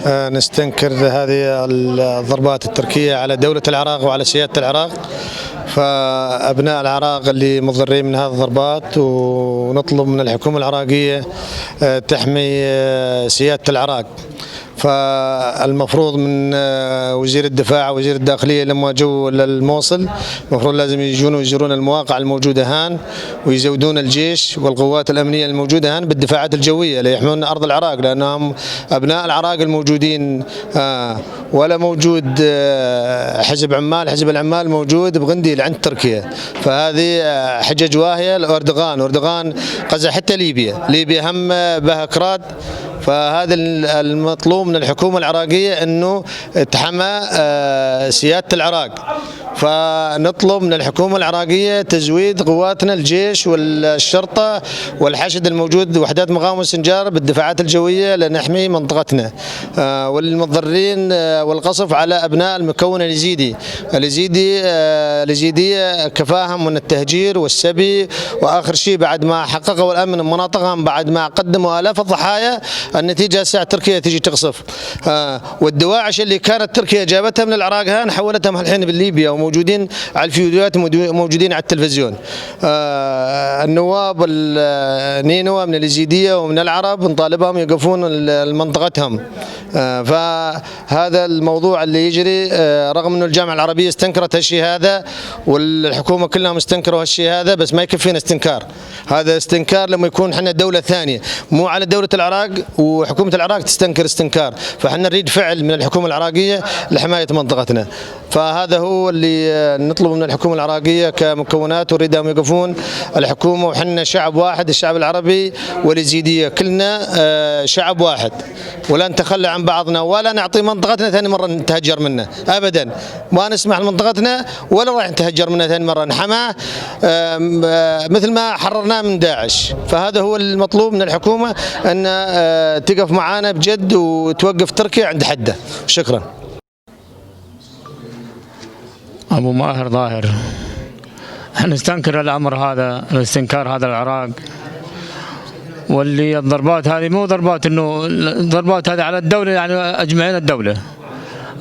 نستنكر هذه الضربات التركية على دولة العراق وعلى سيادة العراق، فأبناء العراق اللي مضرين من هذه الضربات، ونطلب من الحكومة العراقية تحمي سيادة العراق. فالمفروض من وزير الدفاع ووزير الداخلية لما جو للموصل المفروض لازم يجون ويزورون المواقع الموجودة هان، ويزودون الجيش والقوات الأمنية الموجودة هان بالدفاعات الجوية ليحمون أرض العراق، لأنهم أبناء العراق الموجودين. ولا موجود حزب العمال موجود بغنديل عند تركيا، فهذه حجج واهية لأردوغان قزح حتى ليبيا هم بها كراد. فهذا المطلوب من الحكومة العراقية أنه تحمى سيادة العراق. فنطلب من الحكومة العراقية تزويد قواتنا الجيش والشرطة والحشد الموجود وحدات مقاومة سنجار بالدفاعات الجوية لنحمي منطقتنا. والمضرين والقصف على أبناء المكون اليزيدية كفاهم من التهجير والسبي، وآخر شيء بعد ما حققوا الأمن من مناطقهم بعد ما قدموا آلاف الضحايا، النتيجة الساعة تركيا تيجي تقصف. والدواعش اللي كانت تركيا جابتها من العراق هان حولتهم الحين بالليبيا وموجودين على الفيديوهات وموجودين على التلفزيون. النواب النينوى من اليزيدية ومن العرب نطالبهم يقفون منطقتهم. فهذا الموضوع اللي يجري رغم أنه الجامعة العربية استنكرت هالشيء هذا والحكومة كلهم استنكروا هالشيء هذا، بس ما يكفينا استنكار. هذا استنكار لما يكون احنا دولة ثانية، مو على دولة العراق وحكومة العراق تستنكر استنكار. فاحنا نريد فعل من الحكومة العراقية لحماية منطقتنا. فهذا هو اللي نطلب من الحكومة العراقية كمكونات، ونريدهم يقفون الحكومة، وحنا شعب واحد، الشعب العربي واليزيدية كلنا شعب واحد، ولا نتخلى عن بعضنا ولا نعطي منطقتنا ثاني مرة نتهجر منه أبدا. ما نسمح لمنطقتنا ولا راح نتهجر منها ثاني مرة، نحماه مثل ما حررناه من داعش. فهذا هو المطلوب من الحكومة، أن تقف معانا بجد وتوقف تركيا عند حده. شكرا. أبو ماهر ظاهر. احنا نستنكر الأمر هذا، الاستنكار هذا العراق، واللي الضربات هذه مو ضربات انه الضربات هذه على الدولة، يعني أجمعين الدولة،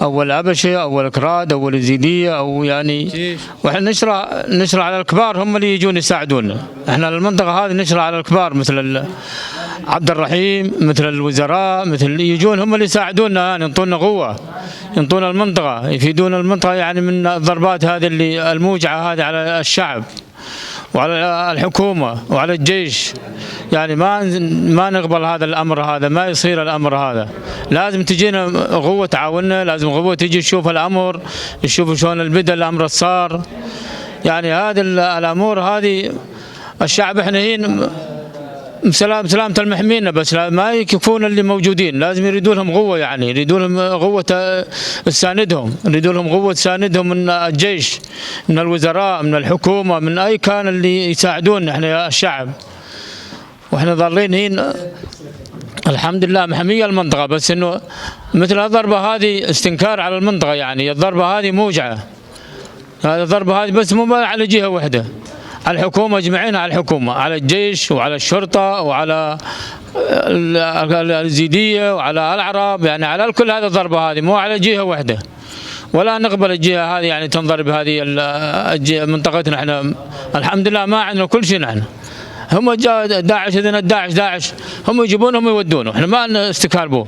أول أبشة أول كراد أول يزيدية أو يعني، واحنا نشرع على الكبار هم اللي يجون يساعدونا. احنا المنطقة هذه نشرع على الكبار مثل عبد الرحيم، مثل الوزراء، مثل يجون هم اللي يساعدونا، يعني ينطونا قوة، ينطونا المنطقة، يفيدون المنطقة يعني من الضربات هذه اللي الموجعة هذه على الشعب وعلى الحكومة وعلى الجيش. يعني ما نقبل هذا الأمر، هذا ما يصير الأمر هذا. لازم تجينا قوة تعاوننا، لازم قوة تجي تشوف الأمر، تشوف شلون البدء الأمر صار. يعني هذه الأمور هذه الشعب احنا هين سلامة المحمينا، بس ما يكفون اللي موجودين، لازم يريدوا لهم قوة، يعني يريدوا لهم قوة تساندهم، يريدوا لهم قوة تساندهم من الجيش، من الوزراء، من الحكومة، من أي كان اللي يساعدونا احنا الشعب. واحنا ظالين هين الحمد لله محمية المنطقة، بس انه مثل الضربة هذه استنكار على المنطقة. يعني الضربة هذه موجعة، هذه الضربة هذه بس مو على جهة واحدة، على الحكومة أجمعين، على الحكومة، على الجيش وعلى الشرطة وعلى اليزيدية وعلى العرب، يعني على الكل. هذه الضربة هذه مو على جهة واحدة، ولا نقبل الجهة هذه يعني تنضرب هذه منطقتنا. احنا الحمد لله ما عندنا كل شيء. نحن هم داعش، اذا داعش هم يجيبون هم يودون، احنا ما لنا استكار به.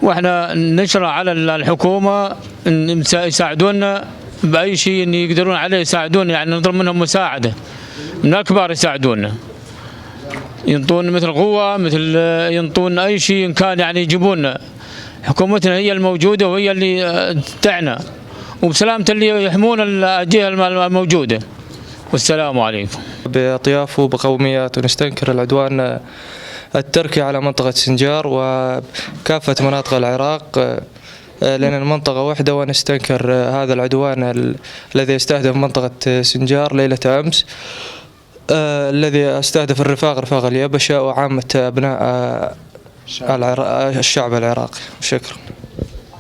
واحنا نشرع على الحكومة ان يساعدونا بأي شيء إن يقدرون عليه، يساعدونا، يعني نطلب منهم مساعدة من الكبار، يساعدونا، ينطون مثل قوة، مثل ينطون أي شيء إن كان، يعني يجيبونا. حكومتنا هي الموجودة وهي اللي تعنى، وبسلامة اللي يحمون الجهة الموجودة. والسلام عليكم. بأطياف وبقوميات، ونستنكر العدوان التركي على منطقة سنجار وكافة مناطق العراق، لأن المنطقة واحدة. ونستنكر هذا العدوان الذي يستهدف منطقة سنجار ليلة أمس، الذي استهدف رفاق اليبشة وعامة أبناء الشعب العراقي. شكرا.